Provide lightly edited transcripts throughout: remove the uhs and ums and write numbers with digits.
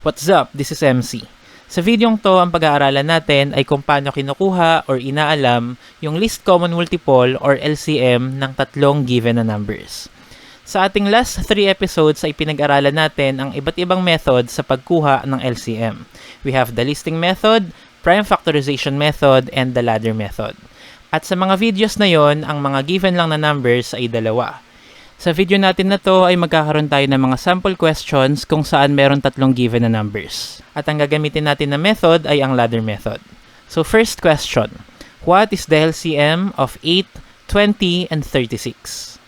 What's up? This is MC. Sa videong to, ang pag-aaralan natin ay kung paano kinukuha or inaalam yung least common multiple or LCM ng tatlong given na numbers. Sa ating last 3 episodes ay pinag-aralan natin ang iba't ibang method sa pagkuha ng LCM. We have the listing method, prime factorization method, and the ladder method. At sa mga videos na yon, ang mga given lang na numbers ay dalawa. Sa video natin na to ay magkakaroon tayo ng mga sample questions kung saan meron tatlong given na numbers. At ang gagamitin natin na method ay ang ladder method. So first question, what is the LCM of 8, 20, and 36?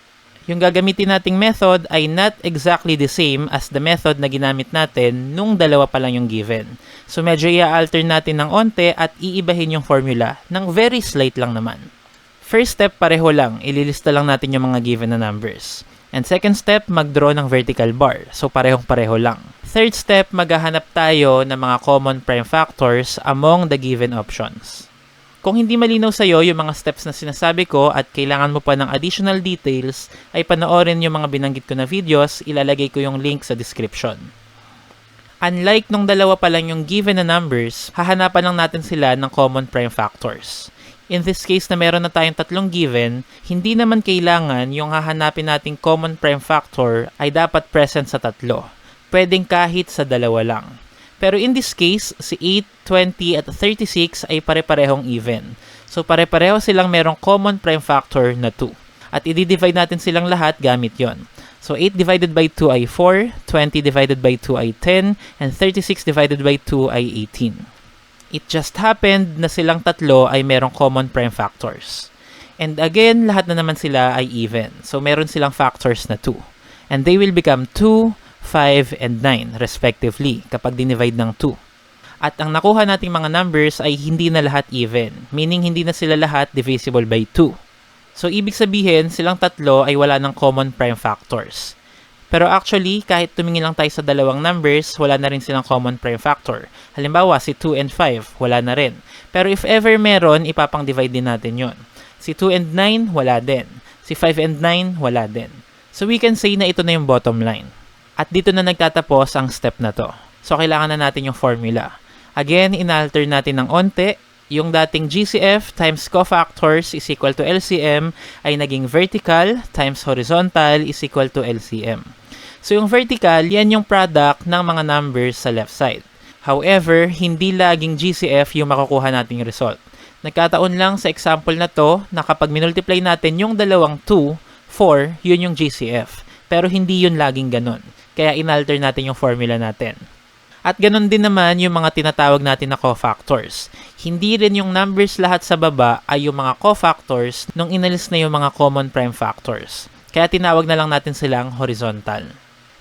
Yung gagamitin nating method ay not exactly the same as the method na ginamit natin nung dalawa pa lang yung given. So medyo i-alter natin ng onte at iibahin yung formula ng very slight lang naman. First step, pareho lang. Ililista lang natin yung mga given na numbers. And second step, mag-draw ng vertical bar. So, parehong-pareho lang. Third step, maghahanap tayo ng mga common prime factors among the given options. Kung hindi malinaw sa'yo yung mga steps na sinasabi ko at kailangan mo pa ng additional details, ay panoorin yung mga binanggit ko na videos, ilalagay ko yung link sa description. Unlike nung dalawa pa lang yung given na numbers, hahanapan lang natin sila ng common prime factors. In this case na meron na tayong tatlong given, hindi naman kailangan yung hahanapin nating common prime factor ay dapat present sa tatlo. Pwedeng kahit sa dalawa lang. Pero in this case, si 8, 20 at 36 ay pare-parehong even. So pare-pareho silang merong common prime factor na 2. At i-divide natin silang lahat gamit yon. So 8 divided by 2 ay 4, 20 divided by 2 ay 10, and 36 divided by 2 ay 18. It just happened na silang tatlo ay merong common prime factors. And again, lahat na naman sila ay even. So meron silang factors na 2. And they will become 2, 5, and 9 respectively kapag dinivide ng 2. At ang nakuha nating mga numbers ay hindi na lahat even. Meaning hindi na sila lahat divisible by 2. So ibig sabihin, silang tatlo ay wala ng common prime factors. Pero actually, kahit tumingin lang tayo sa dalawang numbers, wala na rin silang common prime factor. Halimbawa, si 2 and 5, wala na rin. Pero if ever meron, ipapang-divide din natin yon. Si 2 and 9, wala din. Si 5 and 9, wala din. So we can say na ito na yung bottom line. At dito na nagtatapos ang step na to. So kailangan na natin yung formula. Again, inalter natin ng onte. Yung dating GCF times cofactors is equal to LCM ay naging vertical times horizontal is equal to LCM. So yung vertical, yan yung product ng mga numbers sa left side. However, hindi laging GCF yung makukuha nating result. Nagkataon lang sa example na to na kapag minultiply natin yung dalawang 2, 4, yun yung GCF. Pero hindi yun laging ganun. Kaya inalter natin yung formula natin. At ganun din naman yung mga tinatawag natin na cofactors. Hindi rin yung numbers lahat sa baba ay yung mga cofactors nung inalis na yung mga common prime factors. Kaya tinawag na lang natin silang horizontal.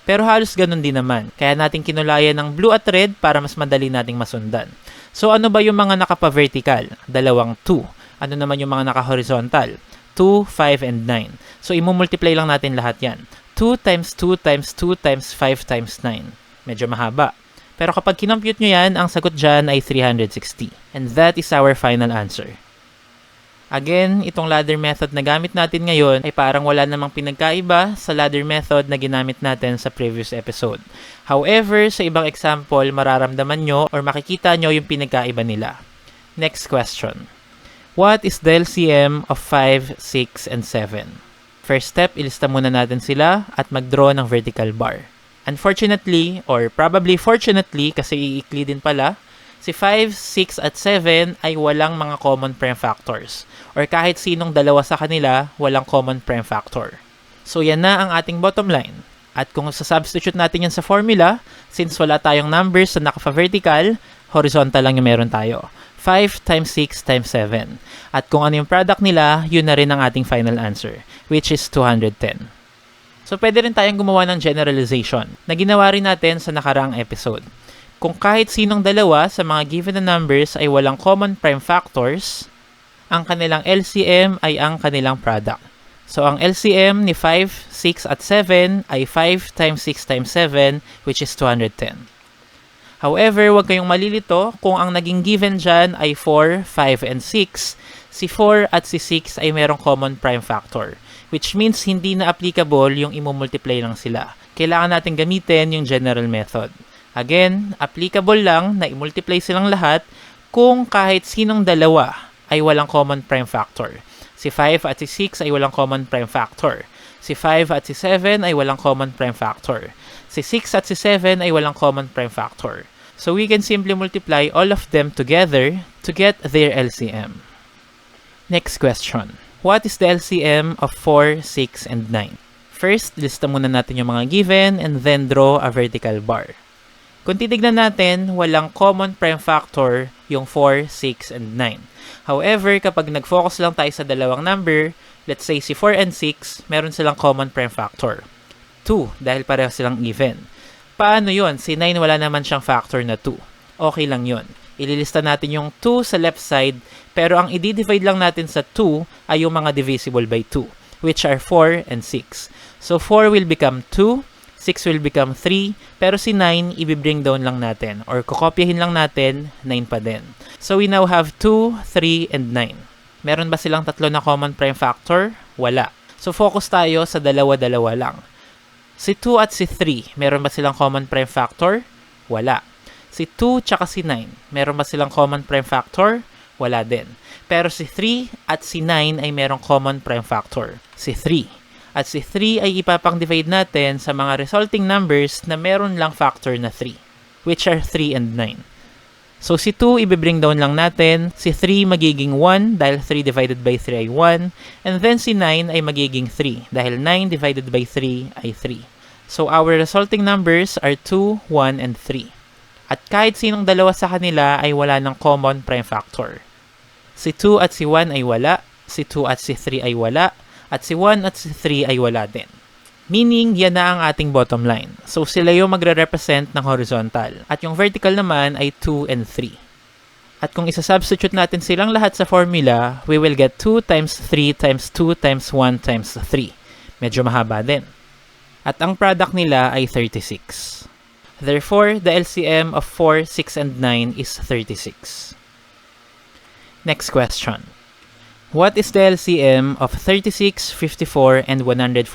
Pero halos ganun din naman. Kaya natin kinulayan ng blue at red para mas madali nating masundan. So ano ba yung mga nakapa-vertical? Dalawang 2. Ano naman yung mga naka-horizontal? 2, 5, and 9. So imumultiply lang natin lahat yan. 2 times 2 times 2 times 5 times 9. Medyo mahaba. Pero kapag kinompute nyo yan, ang sagot dyan ay 360. And that is our final answer. Again, itong ladder method na gamit natin ngayon ay parang wala namang pinagkaiba sa ladder method na ginamit natin sa previous episode. However, sa ibang example, mararamdaman nyo or makikita nyo yung pinagkaiba nila. Next question. What is the LCM of 5, 6, and 7? First step, ilista muna natin sila at mag-draw ng vertical bar. Unfortunately, or probably fortunately, kasi iikli din pala, si 5, 6, at 7 ay walang mga common prime factors. Or kahit sinong dalawa sa kanila, walang common prime factor. So yan na ang ating bottom line. At kung sa-substitute natin yan sa formula, since wala tayong numbers na naka-vertical, horizontal lang yung meron tayo. 5 times 6 times 7. At kung ano yung product nila, yun na rin ang ating final answer, which is 210. So pwede rin tayong gumawa ng generalization na ginawa rin natin sa nakaraang episode. Kung kahit sinong dalawa sa mga given na numbers ay walang common prime factors, ang kanilang LCM ay ang kanilang product. So ang LCM ni 5, 6, at 7 ay 5 times 6 times 7, which is 210. However, huwag kayong malilito kung ang naging given dyan ay 4, 5, and 6. Si 4 at si 6 ay merong common prime factor, which means hindi na applicable yung imumultiply lang sila. Kailangan natin gamitin yung general method. Again, applicable lang na i-multiply silang lahat kung kahit sinong dalawa ay walang common prime factor. Si 5 at si 6 ay walang common prime factor. Si 5 at si 7 ay walang common prime factor. Si 6 at si 7 ay walang common prime factor. So we can simply multiply all of them together to get their LCM. Next question. What is the LCM of 4, 6, and 9? First, lista muna natin yung mga given and then draw a vertical bar. Kung titignan natin, walang common prime factor yung 4, 6, and 9. However, kapag nag-focus lang tayo sa dalawang number, let's say si 4 and 6, meron silang common prime factor. 2, dahil pareho silang even. Paano yon? Si 9 wala naman siyang factor na 2. Okay lang yon. Ililista natin yung 2 sa left side, pero ang i-divide lang natin sa 2 ay yung mga divisible by 2, which are 4 and 6. So 4 will become 2, 6 will become 3, pero si 9, i-bring down lang natin, or kukopyahin lang natin, 9 pa din. So we now have 2, 3, and 9. Meron ba silang tatlo na common prime factor? Wala. So focus tayo sa dalawa-dalawa lang. Si 2 at si 3, meron ba silang common prime factor? Wala. Si 2 tsaka si 9, meron ba silang common prime factor? Wala din. Pero si 3 at si 9 ay merong common prime factor. Si 3. At si 3 ay ipapang-divide natin sa mga resulting numbers na meron lang factor na 3, which are 3 and 9. So si 2, i-bring down lang natin. Si 3 magiging 1 dahil 3 divided by 3 ay 1. And then si 9 ay magiging 3 dahil 9 divided by 3 ay 3. So our resulting numbers are 2, 1, and 3. At kahit sinong dalawa sa kanila ay wala ng common prime factor. Si 2 at si 1 ay wala. Si 2 at si 3 ay wala. At si 1 at si 3 ay wala din. Meaning, yan na ang ating bottom line. So, sila yung magre-represent ng horizontal. At yung vertical naman ay 2 and 3. At kung isa-substitute natin silang lahat sa formula, we will get 2 times 3 times 2 times 1 times 3. Medyo mahaba din. At ang product nila ay 36. Therefore, the LCM of 4, 6, and 9 is 36. Next question. What is the LCM of 36, 54, and 144?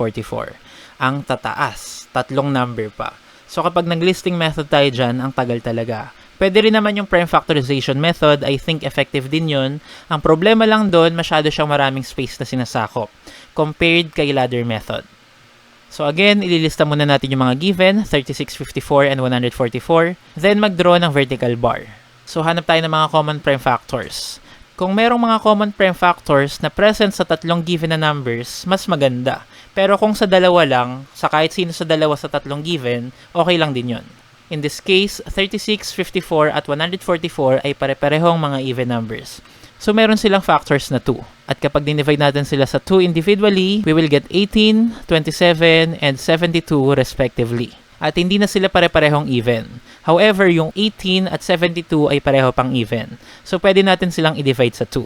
Ang tataas. Tatlong number pa. So kapag nag-listing method tayo dyan, ang tagal talaga. Pwede rin naman yung prime factorization method. I think effective din yun. Ang problema lang doon, masyado siyang maraming space na sinasakop compared kay ladder method. So again, ililista muna natin yung mga given, 36, 54, and 144. Then mag-draw ng vertical bar. So hanap tayo ng mga common prime factors. Kung merong mga common prime factors na present sa tatlong given na numbers, mas maganda. Pero kung sa dalawa lang, sa kahit sino sa dalawa sa tatlong given, okay lang din yun. In this case, 36, 54, at 144 ay pare-parehong mga even numbers. So meron silang factors na 2. At kapag dinivide natin sila sa 2 individually, we will get 18, 27, and 72 respectively. At hindi na sila pare-parehong even. However, yung 18 at 72 ay pareho pang even. So, pwede natin silang i-divide sa 2.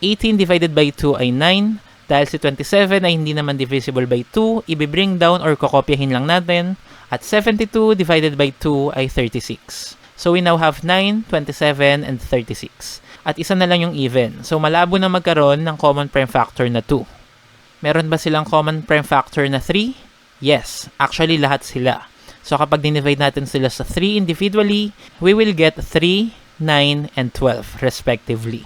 18 divided by 2 ay 9. Dahil si 27 ay hindi naman divisible by 2, i-bring down or kokopyahin lang natin. At 72 divided by 2 ay 36. So, we now have 9, 27, and 36. At isa na lang yung even. So, malabo na magkaroon ng common prime factor na 2. Meron ba silang common prime factor na 3? Yes. Actually, lahat sila. So, kapag dinivide natin sila sa 3 individually, we will get 3, 9, and 12, respectively.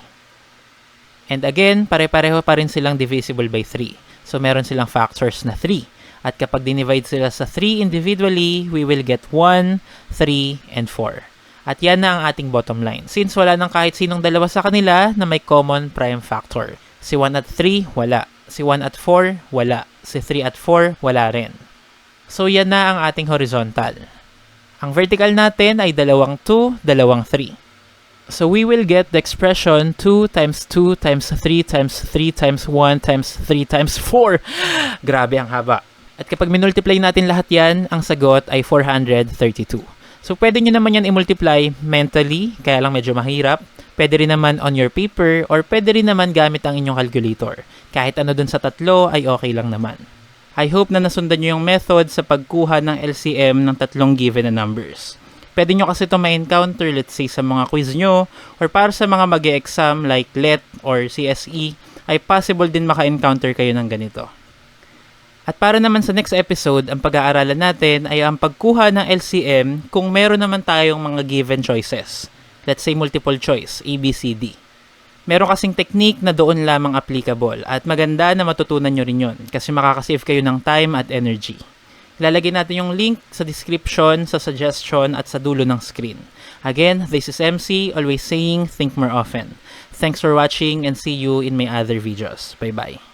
And again, pare-pareho pa rin silang divisible by 3. So, meron silang factors na 3. At kapag dinivide sila sa 3 individually, we will get 1, 3, and 4. At yan na ang ating bottom line. Since wala nang kahit sinong dalawa sa kanila na may common prime factor. Si 1 at 3, wala. Si 1 at 4, wala. Si 3 at 4, wala rin. So, yan na ang ating horizontal. Ang vertical natin ay 2, 2, 3. So, we will get the expression 2 times 2 times 3 times 3 times 1 times 3 times 4. Grabe ang haba. At kapag minultiply natin lahat yan, ang sagot ay 432. So, pwede nyo naman yan i-multiply mentally, kaya lang medyo mahirap. Pwede rin naman on your paper, or pwede rin naman gamit ang inyong calculator. Kahit ano dun sa tatlo ay okay lang naman. I hope na nasundan nyo yung method sa pagkuha ng LCM ng tatlong given na numbers. Pwede nyo kasi ito ma-encounter, let's say, sa mga quiz nyo, or para sa mga mag-e-exam like LET or CSE, ay possible din maka-encounter kayo ng ganito. At para naman sa next episode, ang pag-aaralan natin ay ang pagkuha ng LCM kung meron naman tayong mga given choices. Let's say multiple choice, A, B, C, D. Meron kasing technique na doon lamang applicable at maganda na matutunan nyo rin yun kasi makakasave kayo ng time at energy. Ilalagay natin yung link sa description, sa suggestion at sa dulo ng screen. Again, this is MC, always saying think more often. Thanks for watching and see you in my other videos. Bye-bye.